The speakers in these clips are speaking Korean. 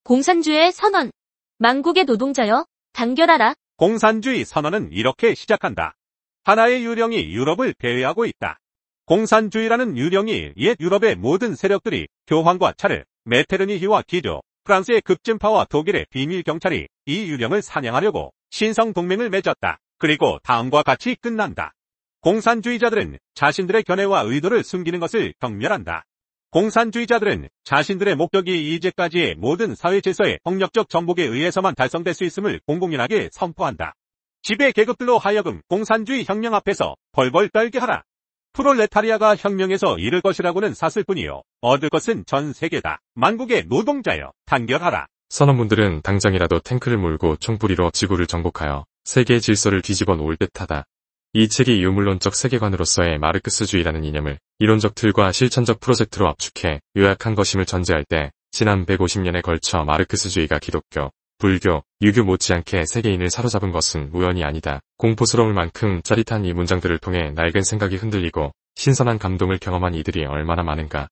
공산주의 선언. 만국의 노동자여, 단결하라. 공산주의 선언은 이렇게 시작한다. 하나의 유령이 유럽을 배회하고 있다. 공산주의라는 유령이 옛 유럽의 모든 세력들이 교황과 차르, 메테르니히와 기조, 프랑스의 급진파와 독일의 비밀 경찰이 이 유령을 사냥하려고 신성 동맹을 맺었다. 그리고 다음과 같이 끝난다. 공산주의자들은 자신들의 견해와 의도를 숨기는 것을 경멸한다. 공산주의자들은 자신들의 목적이 이제까지의 모든 사회 질서의 폭력적 정복에 의해서만 달성될 수 있음을 공공연하게 선포한다. 지배 계급들로 하여금 공산주의 혁명 앞에서 벌벌 떨게 하라. 프롤레타리아가 혁명에서 이를 것이라고는 샀을 뿐이요, 얻을 것은 전 세계다. 만국의 노동자여, 단결하라. 선원분들은 당장이라도 탱크를 몰고 총부리로 지구를 정복하여 세계의 질서를 뒤집어 놓을 듯하다. 이 책이 유물론적 세계관으로서의 마르크스주의라는 이념을 이론적 틀과 실천적 프로젝트로 압축해 요약한 것임을 전제할 때, 지난 150년에 걸쳐 마르크스주의가 기독교, 불교, 유교 못지않게 세계인을 사로잡은 것은 우연이 아니다. 공포스러울 만큼 짜릿한 이 문장들을 통해 낡은 생각이 흔들리고 신선한 감동을 경험한 이들이 얼마나 많은가.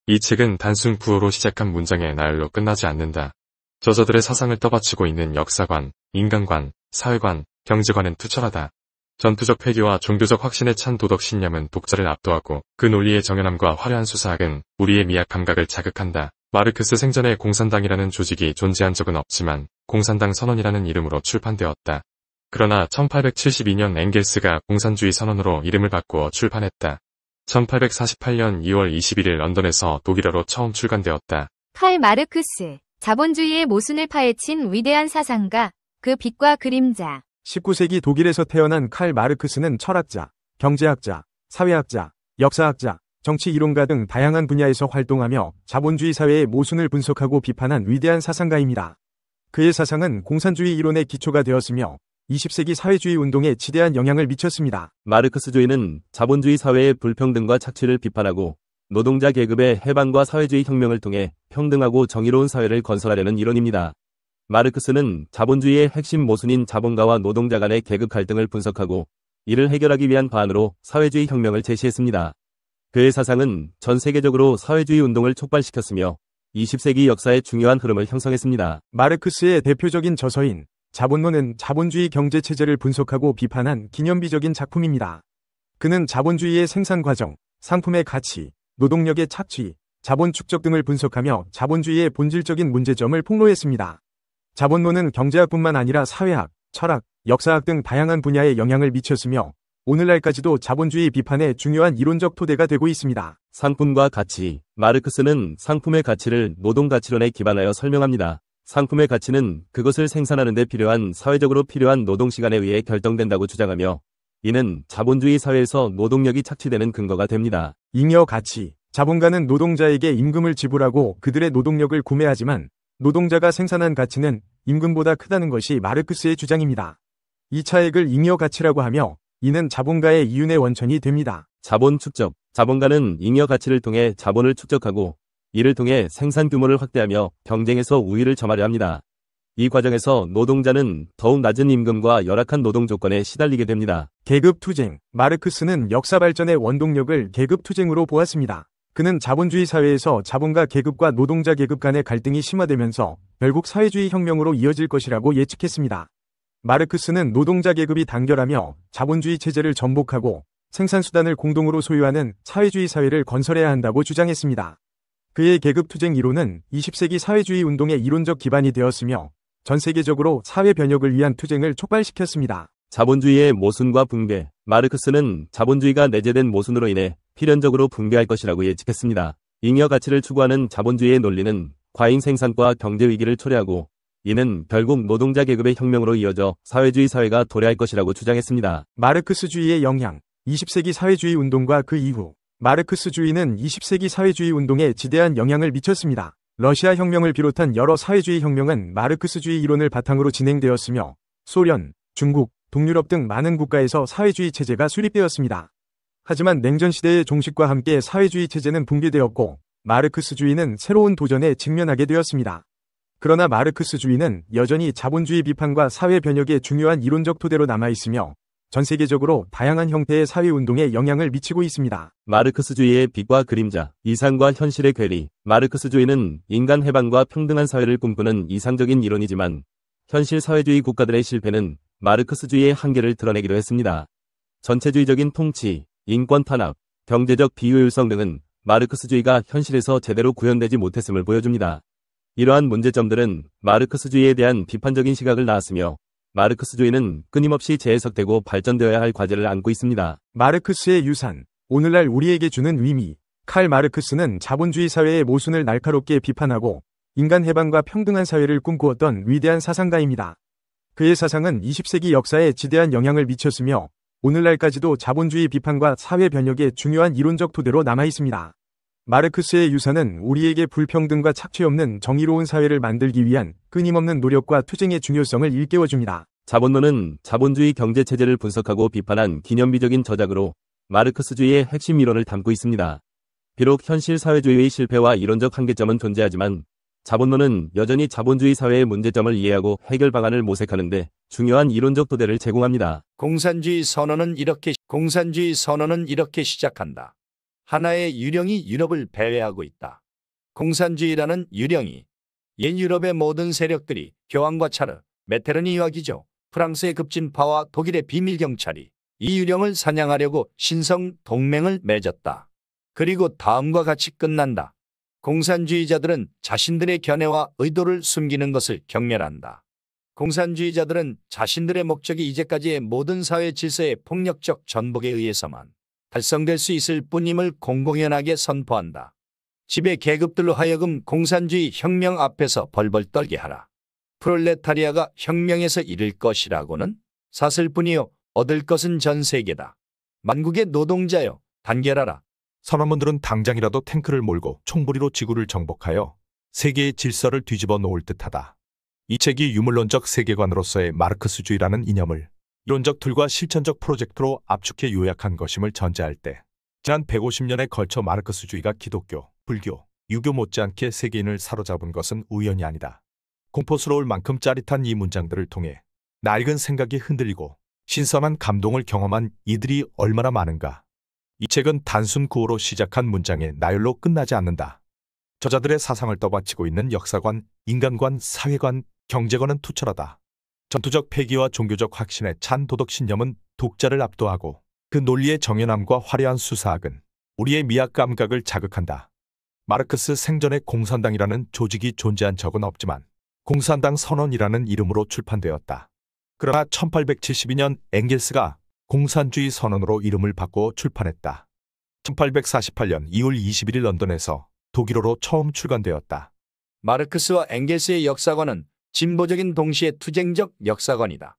이 책은 단순 구호로 시작한 문장의 나열로 끝나지 않는다. 저자들의 사상을 떠받치고 있는 역사관, 인간관, 사회관, 경제관은 투철하다. 전투적 회귀와 종교적 확신에 찬 도덕 신념은 독자를 압도하고, 그 논리의 정연함과 화려한 수사학은 우리의 미약 감각을 자극한다. 마르크스 생전에 공산당이라는 조직이 존재한 적은 없지만 공산당 선언이라는 이름으로 출판되었다. 그러나 1872년 엥겔스가 공산주의 선언으로 이름을 바꾸어 출판했다. 1848년 2월 21일 런던에서 독일어로 처음 출간되었다. 칼 마르크스, 자본주의의 모순을 파헤친 위대한 사상가, 그 빛과 그림자. 19세기 독일에서 태어난 칼 마르크스는 철학자, 경제학자, 사회학자, 역사학자, 정치 이론가 등 다양한 분야에서 활동하며 자본주의 사회의 모순을 분석하고 비판한 위대한 사상가입니다. 그의 사상은 공산주의 이론의 기초가 되었으며 20세기 사회주의 운동에 지대한 영향을 미쳤습니다. 마르크스주의는 자본주의 사회의 불평등과 착취를 비판하고 노동자 계급의 해방과 사회주의 혁명을 통해 평등하고 정의로운 사회를 건설하려는 이론입니다. 마르크스는 자본주의의 핵심 모순인 자본가와 노동자 간의 계급 갈등을 분석하고 이를 해결하기 위한 방안으로 사회주의 혁명을 제시했습니다. 그의 사상은 전 세계적으로 사회주의 운동을 촉발시켰으며 20세기 역사의 중요한 흐름을 형성했습니다. 마르크스의 대표적인 저서인 자본론은 자본주의 경제체제를 분석하고 비판한 기념비적인 작품입니다. 그는 자본주의의 생산 과정, 상품의 가치, 노동력의 착취, 자본 축적 등을 분석하며 자본주의의 본질적인 문제점을 폭로했습니다. 자본론은 경제학뿐만 아니라 사회학, 철학, 역사학 등 다양한 분야에 영향을 미쳤으며 오늘날까지도 자본주의 비판의 중요한 이론적 토대가 되고 있습니다. 상품과 가치. 마르크스는 상품의 가치를 노동가치론에 기반하여 설명합니다. 상품의 가치는 그것을 생산하는 데 필요한 사회적으로 필요한 노동시간에 의해 결정된다고 주장하며 이는 자본주의 사회에서 노동력이 착취되는 근거가 됩니다. 잉여 가치. 자본가는 노동자에게 임금을 지불하고 그들의 노동력을 구매하지만 노동자가 생산한 가치는 임금보다 크다는 것이 마르크스의 주장입니다. 이 차액을 잉여 가치라고 하며 이는 자본가의 이윤의 원천이 됩니다. 자본 축적. 자본가는 잉여 가치를 통해 자본을 축적하고 이를 통해 생산 규모를 확대하며 경쟁에서 우위를 점하려 합니다. 이 과정에서 노동자는 더욱 낮은 임금과 열악한 노동 조건에 시달리게 됩니다. 계급투쟁. 마르크스는 역사 발전의 원동력을 계급투쟁으로 보았습니다. 그는 자본주의 사회에서 자본가 계급과 노동자 계급 간의 갈등이 심화되면서 결국 사회주의 혁명으로 이어질 것이라고 예측했습니다. 마르크스는 노동자 계급이 단결하며 자본주의 체제를 전복하고 생산수단을 공동으로 소유하는 사회주의 사회를 건설해야 한다고 주장했습니다. 그의 계급투쟁 이론은 20세기 사회주의 운동의 이론적 기반이 되었으며 전 세계적으로 사회 변혁을 위한 투쟁을 촉발시켰습니다. 자본주의의 모순과 붕괴. 마르크스는 자본주의가 내재된 모순으로 인해 필연적으로 붕괴할 것이라고 예측했습니다. 잉여 가치를 추구하는 자본주의의 논리는 과잉 생산과 경제 위기를 초래하고 이는 결국 노동자 계급의 혁명으로 이어져 사회주의 사회가 도래할 것이라고 주장했습니다. 마르크스주의의 영향. 20세기 사회주의 운동과 그 이후. 마르크스주의는 20세기 사회주의 운동에 지대한 영향을 미쳤습니다. 러시아 혁명을 비롯한 여러 사회주의 혁명은 마르크스주의 이론을 바탕으로 진행되었으며 소련, 중국, 동유럽 등 많은 국가에서 사회주의 체제가 수립되었습니다. 하지만 냉전 시대의 종식과 함께 사회주의 체제는 붕괴되었고 마르크스주의는 새로운 도전에 직면하게 되었습니다. 그러나 마르크스주의는 여전히 자본주의 비판과 사회 변혁의 중요한 이론적 토대로 남아있으며 전 세계적으로 다양한 형태의 사회운동에 영향을 미치고 있습니다. 마르크스주의의 빛과 그림자, 이상과 현실의 괴리. 마르크스주의는 인간 해방과 평등한 사회를 꿈꾸는 이상적인 이론이지만 현실 사회주의 국가들의 실패는 마르크스주의의 한계를 드러내기도 했습니다. 전체주의적인 통치, 인권 탄압, 경제적 비효율성 등은 마르크스주의가 현실에서 제대로 구현되지 못했음을 보여줍니다. 이러한 문제점들은 마르크스주의에 대한 비판적인 시각을 낳았으며 마르크스주의는 끊임없이 재해석되고 발전되어야 할 과제를 안고 있습니다. 마르크스의 유산, 오늘날 우리에게 주는 의미. 칼 마르크스는 자본주의 사회의 모순을 날카롭게 비판하고 인간 해방과 평등한 사회를 꿈꾸었던 위대한 사상가입니다. 그의 사상은 20세기 역사에 지대한 영향을 미쳤으며 오늘날까지도 자본주의 비판과 사회 변혁의 중요한 이론적 토대로 남아있습니다. 마르크스의 유산은 우리에게 불평등과 착취 없는 정의로운 사회를 만들기 위한 끊임없는 노력과 투쟁의 중요성을 일깨워줍니다. 자본론은 자본주의 경제체제를 분석하고 비판한 기념비적인 저작으로 마르크스주의의 핵심 이론을 담고 있습니다. 비록 현실 사회주의의 실패와 이론적 한계점은 존재하지만 자본론은 여전히 자본주의 사회의 문제점을 이해하고 해결 방안을 모색하는 데 중요한 이론적 토대를 제공합니다. 공산주의 선언은 이렇게 시작한다. 하나의 유령이 유럽을 배회하고 있다. 공산주의라는 유령이 옛 유럽의 모든 세력들이 교황과 차르, 메테르니와 기조, 프랑스의 급진파와 독일의 비밀경찰이 이 유령을 사냥하려고 신성 동맹을 맺었다. 그리고 다음과 같이 끝난다. 공산주의자들은 자신들의 견해와 의도를 숨기는 것을 경멸한다. 공산주의자들은 자신들의 목적이 이제까지의 모든 사회 질서의 폭력적 전복에 의해서만 달성될 수 있을 뿐임을 공공연하게 선포한다. 지배 계급들로 하여금 공산주의 혁명 앞에서 벌벌 떨게 하라. 프롤레타리아가 혁명에서 잃을 것이라고는 사슬 뿐이요 얻을 것은 전 세계다. 만국의 노동자여 단결하라. 선원분들은 당장이라도 탱크를 몰고 총부리로 지구를 정복하여 세계의 질서를 뒤집어 놓을 듯하다. 이 책이 유물론적 세계관으로서의 마르크스주의라는 이념을 이론적 틀과 실천적 프로젝트로 압축해 요약한 것임을 전제할 때 지난 150년에 걸쳐 마르크스주의가 기독교, 불교, 유교 못지않게 세계인을 사로잡은 것은 우연이 아니다. 공포스러울 만큼 짜릿한 이 문장들을 통해 낡은 생각이 흔들리고 신선한 감동을 경험한 이들이 얼마나 많은가. 이 책은 단순 구호로 시작한 문장의 나열로 끝나지 않는다. 저자들의 사상을 떠받치고 있는 역사관, 인간관, 사회관, 경제관은 투철하다. 전투적 패기와 종교적 확신에 찬 도덕신념은 독자를 압도하고 그 논리의 정연함과 화려한 수사학은 우리의 미학 감각을 자극한다. 마르크스 생전에 공산당이라는 조직이 존재한 적은 없지만 공산당 선언이라는 이름으로 출판되었다. 그러나 1872년 엥겔스가 공산주의 선언으로 이름을 바꿔 출판했다. 1848년 2월 21일 런던에서 독일어로 처음 출간되었다. 마르크스와 엥겔스의 역사관은 진보적인 동시에 투쟁적 역사관이다.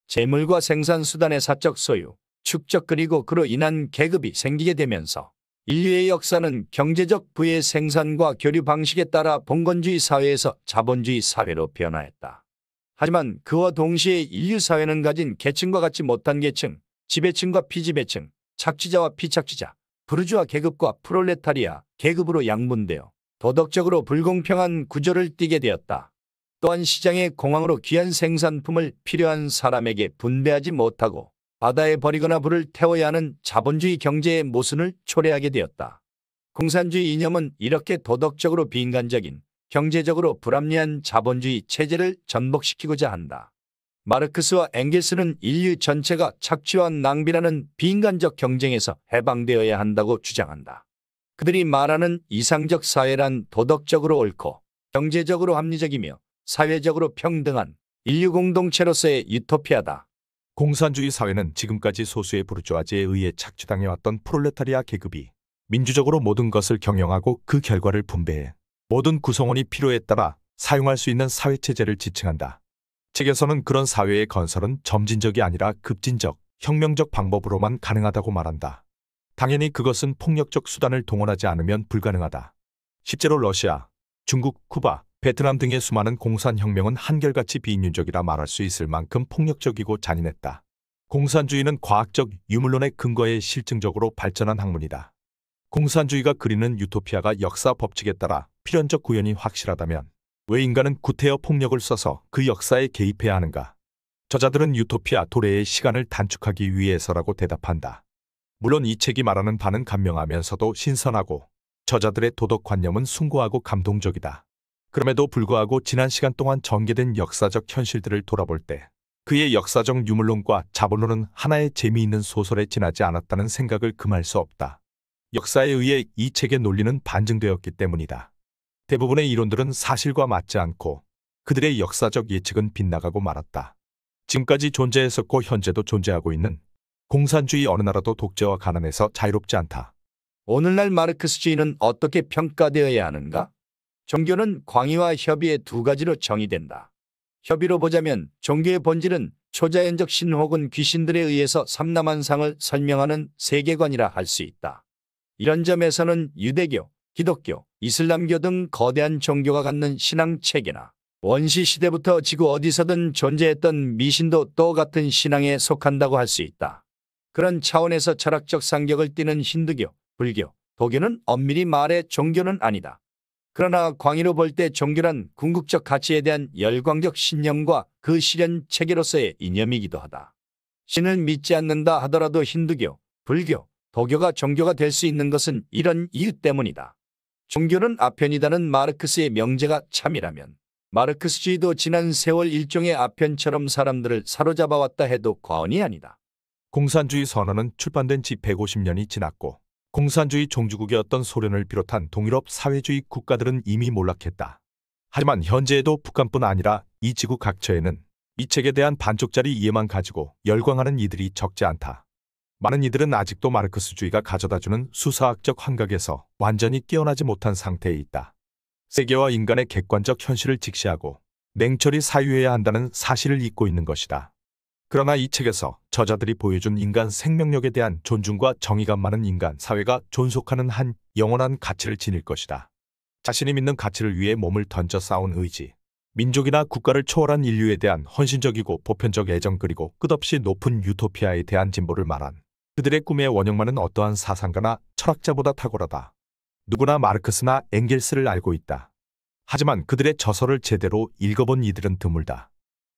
재물과 생산수단의 사적 소유, 축적 그리고 그로 인한 계급이 생기게 되면서 인류의 역사는 경제적 부의 생산과 교류 방식에 따라 봉건주의 사회에서 자본주의 사회로 변화했다. 하지만 그와 동시에 인류 사회는 가진 계층과 같지 못한 계층, 지배층과 피지배층, 착취자와 피착취자, 부르주아 계급과 프롤레타리아 계급으로 양분되어 도덕적으로 불공평한 구조를 띠게 되었다. 또한 시장의 공황으로 귀한 생산품을 필요한 사람에게 분배하지 못하고 바다에 버리거나 불을 태워야 하는 자본주의 경제의 모순을 초래하게 되었다. 공산주의 이념은 이렇게 도덕적으로 비인간적인, 경제적으로 불합리한 자본주의 체제를 전복시키고자 한다. 마르크스와 엥겔스는 인류 전체가 착취와 낭비라는 비인간적 경쟁에서 해방되어야 한다고 주장한다. 그들이 말하는 이상적 사회란 도덕적으로 옳고 경제적으로 합리적이며 사회적으로 평등한 인류 공동체로서의 유토피아다. 공산주의 사회는 지금까지 소수의 부르주아지에 의해 착취당해왔던 프롤레타리아 계급이 민주적으로 모든 것을 경영하고 그 결과를 분배해 모든 구성원이 필요에 따라 사용할 수 있는 사회체제를 지칭한다. 책에서는 그런 사회의 건설은 점진적이 아니라 급진적, 혁명적 방법으로만 가능하다고 말한다. 당연히 그것은 폭력적 수단을 동원하지 않으면 불가능하다. 실제로 러시아, 중국, 쿠바, 베트남 등의 수많은 공산혁명은 한결같이 비인륜적이라 말할 수 있을 만큼 폭력적이고 잔인했다. 공산주의는 과학적 유물론의 근거에 실증적으로 발전한 학문이다. 공산주의가 그리는 유토피아가 역사 법칙에 따라 필연적 구현이 확실하다면 왜 인간은 구태여 폭력을 써서 그 역사에 개입해야 하는가? 저자들은 유토피아 도래의 시간을 단축하기 위해서라고 대답한다. 물론 이 책이 말하는 바는 간명하면서도 신선하고 저자들의 도덕관념은 숭고하고 감동적이다. 그럼에도 불구하고 지난 시간 동안 전개된 역사적 현실들을 돌아볼 때 그의 역사적 유물론과 자본론은 하나의 재미있는 소설에 지나지 않았다는 생각을 금할 수 없다. 역사에 의해 이 책의 논리는 반증되었기 때문이다. 대부분의 이론들은 사실과 맞지 않고 그들의 역사적 예측은 빗나가고 말았다. 지금까지 존재했었고 현재도 존재하고 있는 공산주의 어느 나라도 독재와 가난에서 자유롭지 않다. 오늘날 마르크스주의는 어떻게 평가되어야 하는가? 종교는 광의와 협의의 두 가지로 정의된다. 협의로 보자면 종교의 본질은 초자연적 신 혹은 귀신들에 의해서 삼라만상을 설명하는 세계관이라 할 수 있다. 이런 점에서는 유대교, 기독교, 이슬람교 등 거대한 종교가 갖는 신앙 체계나 원시 시대부터 지구 어디서든 존재했던 미신도 또 같은 신앙에 속한다고 할 수 있다. 그런 차원에서 철학적 상격을 띠는 힌두교, 불교, 도교는 엄밀히 말해 종교는 아니다. 그러나 광의로 볼 때 종교란 궁극적 가치에 대한 열광적 신념과 그 실현 체계로서의 이념이기도 하다. 신을 믿지 않는다 하더라도 힌두교, 불교, 도교가 종교가 될 수 있는 것은 이런 이유 때문이다. 종교는 아편이다는 마르크스의 명제가 참이라면 마르크스주의도 지난 세월 일종의 아편처럼 사람들을 사로잡아왔다 해도 과언이 아니다. 공산주의 선언은 출판된 지 150년이 지났고 공산주의 종주국이었던 소련을 비롯한 동유럽 사회주의 국가들은 이미 몰락했다. 하지만 현재에도 북한뿐 아니라 이 지구 각처에는 이 책에 대한 반쪽짜리 이해만 가지고 열광하는 이들이 적지 않다. 많은 이들은 아직도 마르크스주의가 가져다주는 수사학적 환각에서 완전히 깨어나지 못한 상태에 있다. 세계와 인간의 객관적 현실을 직시하고 냉철히 사유해야 한다는 사실을 잊고 있는 것이다. 그러나 이 책에서 저자들이 보여준 인간 생명력에 대한 존중과 정의감 많은 인간 사회가 존속하는 한 영원한 가치를 지닐 것이다. 자신이 믿는 가치를 위해 몸을 던져 싸운 의지, 민족이나 국가를 초월한 인류에 대한 헌신적이고 보편적 애정 그리고 끝없이 높은 유토피아에 대한 진보를 말한 그들의 꿈의 원형만은 어떠한 사상가나 철학자보다 탁월하다. 누구나 마르크스나 엥겔스를 알고 있다. 하지만 그들의 저서를 제대로 읽어본 이들은 드물다.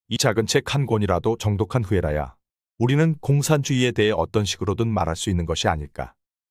이 작은 책 한 권이라도 정독한 후에라야 우리는 공산주의에 대해 어떤 식으로든 말할 수 있는 것이 아닐까.